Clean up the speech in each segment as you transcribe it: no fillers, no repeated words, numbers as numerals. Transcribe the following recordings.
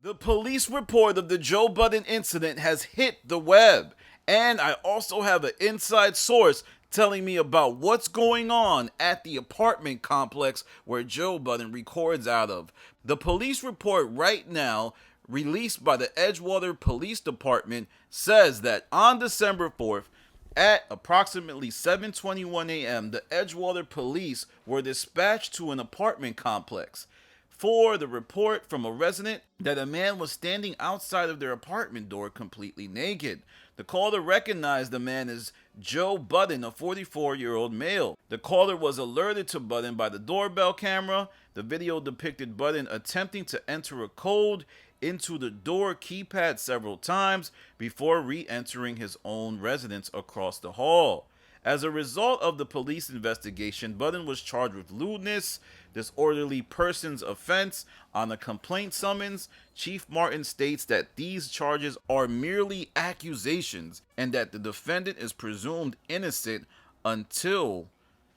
The police report of the Joe Budden incident has hit the web, and I also have an inside source telling me about what's going on at the apartment complex where Joe Budden records out of. The police report right now, released by the Edgewater Police Department, says that on December 4th, at approximately 7:21 a.m., the Edgewater police were dispatched to an apartment complex for the report from a resident that a man was standing outside of their apartment door completely naked. The caller recognized the man as Joe Budden, a 44-year-old male. The caller was alerted to Budden by the doorbell camera. The video depicted Budden attempting to enter a code into the door keypad several times before re-entering his own residence across the hall. As a result of the police investigation, Budden was charged with lewdness, disorderly persons offense on a complaint summons. Chief Martin states that these charges are merely accusations and that the defendant is presumed innocent until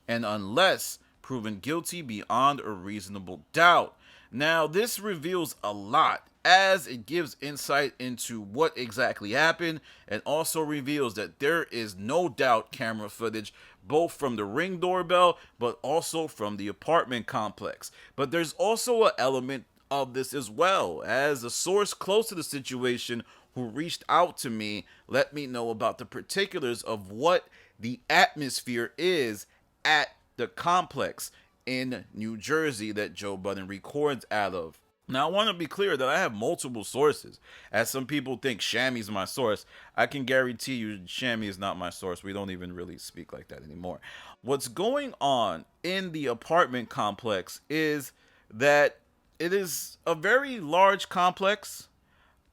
and unless proven guilty beyond a reasonable doubt. Now, this reveals a lot as it gives insight into what exactly happened and also reveals that there is no doubt camera footage both from the Ring doorbell but also from the apartment complex. But there's also an element of this as well, as a source close to the situation who reached out to me let me know about the particulars of what the atmosphere is at the complex in New Jersey that Joe Budden records out of. Now, I want to be clear that I have multiple sources. As some people think Shammy's my source, I can guarantee you Shammy is not my source. We don't even really speak like that anymore. What's going on in the apartment complex is that it is a very large complex.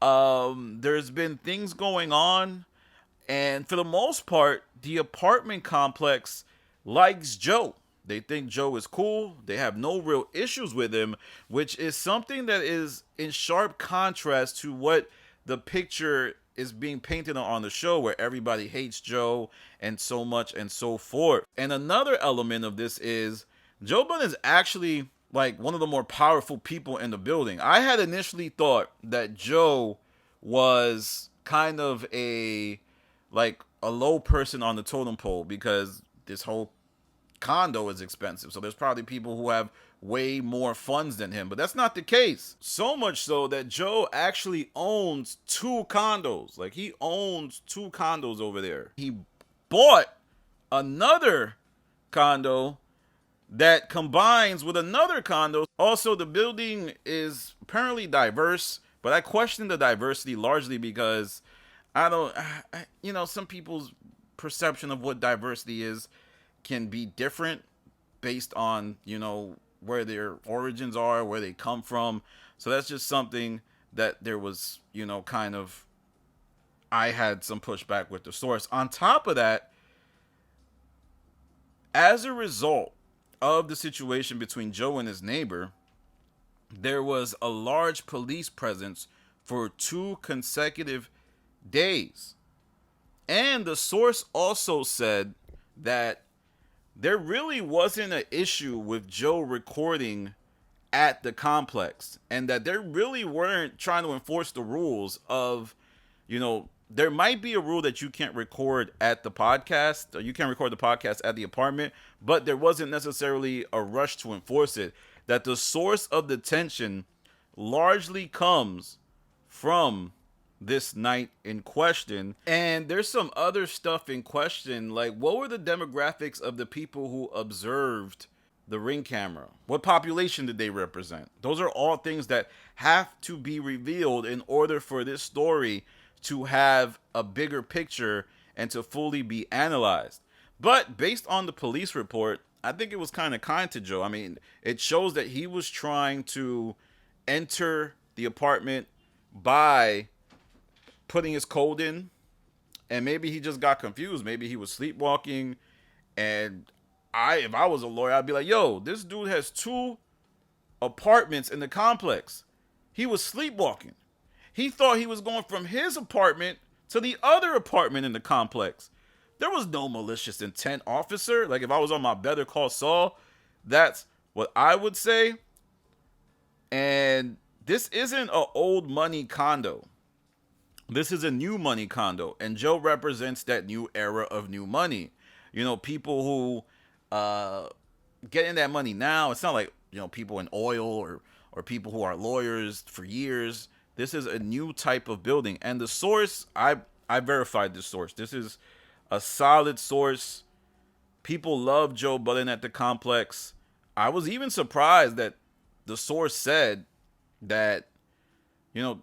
There's been things going on, and for the most part, the apartment complex likes Joe. They think Joe is cool. They have no real issues with him, which is something that is in sharp contrast to what the picture is being painted on the show, where everybody hates Joe and so much and so forth. And another element of this is Joe Budden is actually like one of the more powerful people in the building. I had initially thought that Joe was kind of a low person on the totem pole because this whole condo is expensive, so there's probably people who have way more funds than him, but that's not the case. So much so that Joe actually owns two condos. Like, he owns two condos over there. He bought another condo that combines with another condo. Also, the building is apparently diverse, but I question the diversity largely because some people's perception of what diversity is can be different based on, where their origins are, where they come from. So that's just something that there was, I had some pushback with the source. On top of that, as a result of the situation between Joe and his neighbor, there was a large police presence for 2 consecutive days. And the source also said that there really wasn't an issue with Joe recording at the complex, and that they really weren't trying to enforce the rules of, there might be a rule that you can't record at the podcast, or you can't record the podcast at the apartment, but there wasn't necessarily a rush to enforce it. That the source of the tension largely comes from this night in question. And there's some other stuff in question, like what were the demographics of the people who observed the Ring camera? What population did they represent? Those are all things that have to be revealed in order for this story to have a bigger picture and to fully be analyzed. But based on the police report, I think it was kind of kind to Joe. I mean, it shows that he was trying to enter the apartment by putting his code in, and maybe he just got confused. Maybe he was sleepwalking, and if I was a lawyer, I'd be like, yo, this dude has 2 apartments in the complex. He was sleepwalking. He thought he was going from his apartment to the other apartment in the complex. There was no malicious intent, officer. Like, if I was on my Better Call Saul, that's what I would say. And this isn't a old money condo. This is a new money condo, and Joe represents that new era of new money. You know, people who getting that money now. It's not like, you know, people in oil or people who are lawyers for years. This is a new type of building, and the source, I verified this source. This is a solid source. People love Joe Budden at the complex. I was even surprised that the source said that, you know,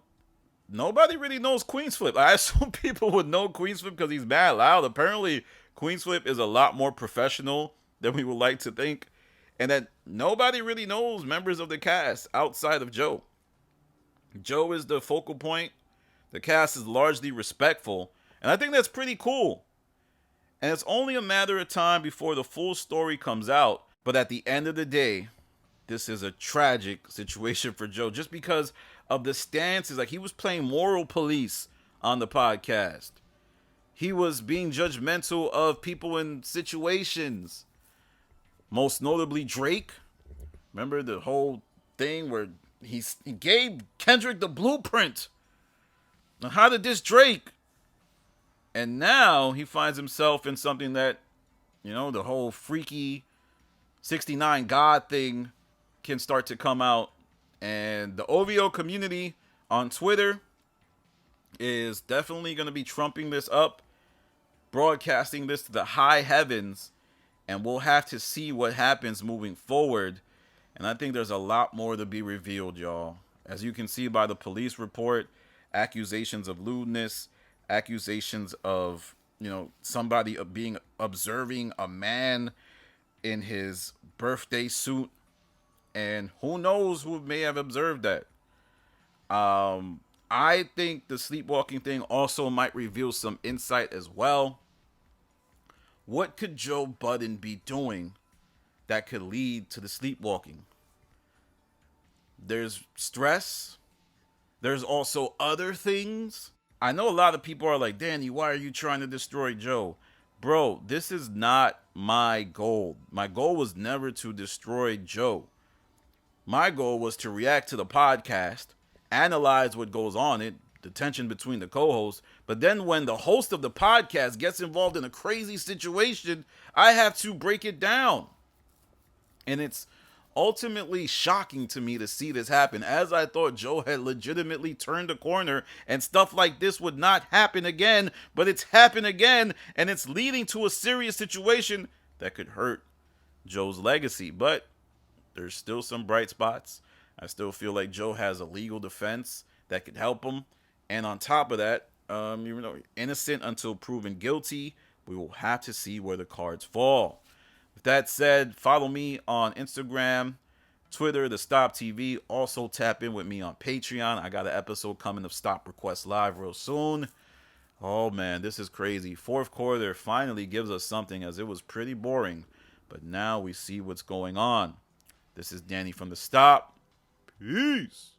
nobody really knows Queensflip. I assume people would know Queensflip because he's mad loud. Apparently, Queensflip is a lot more professional than we would like to think, and that nobody really knows members of the cast outside of Joe. Joe is the focal point. The cast is largely respectful, and I think that's pretty cool. And it's only a matter of time before the full story comes out. But at the end of the day, this is a tragic situation for Joe just because of the stances. Like, he was playing moral police on the podcast. He was being judgmental of people in situations. Most notably Drake. Remember the whole thing where he gave Kendrick the blueprint on how to diss Drake. And now he finds himself in something that, you know, the whole freaky 69 God thing can start to come out. And the OVO community on Twitter is definitely going to be trumping this up, broadcasting this to the high heavens. And we'll have to see what happens moving forward. And I think there's a lot more to be revealed, y'all. As you can see by the police report, accusations of lewdness, accusations of, you know, somebody being observing a man in his birthday suit, and who knows who may have observed that. I think the sleepwalking thing also might reveal some insight as well. What could Joe Budden be doing that could lead to the sleepwalking? There's stress. There's also other things. I know a lot of people are like, Danny, why are you trying to destroy Joe? Bro, this is not my goal. My goal was never to destroy Joe. My goal was to react to the podcast, analyze what goes on, the tension between the co-hosts. But then when the host of the podcast gets involved in a crazy situation, I have to break it down. And it's ultimately shocking to me to see this happen, as I thought Joe had legitimately turned a corner and stuff like this would not happen again, but it's happened again, and it's leading to a serious situation that could hurt Joe's legacy. But there's still some bright spots. I still feel like Joe has a legal defense that could help him, and on top of that, you know, innocent until proven guilty. We will have to see where the cards fall. With that said, follow me on Instagram, Twitter, the Stop TV. Also tap in with me on Patreon. I got an episode coming of Stop Request Live real soon. Oh man, this is crazy. Fourth quarter finally gives us something, as it was pretty boring. But now we see what's going on. This is Danny from the Stop. Peace.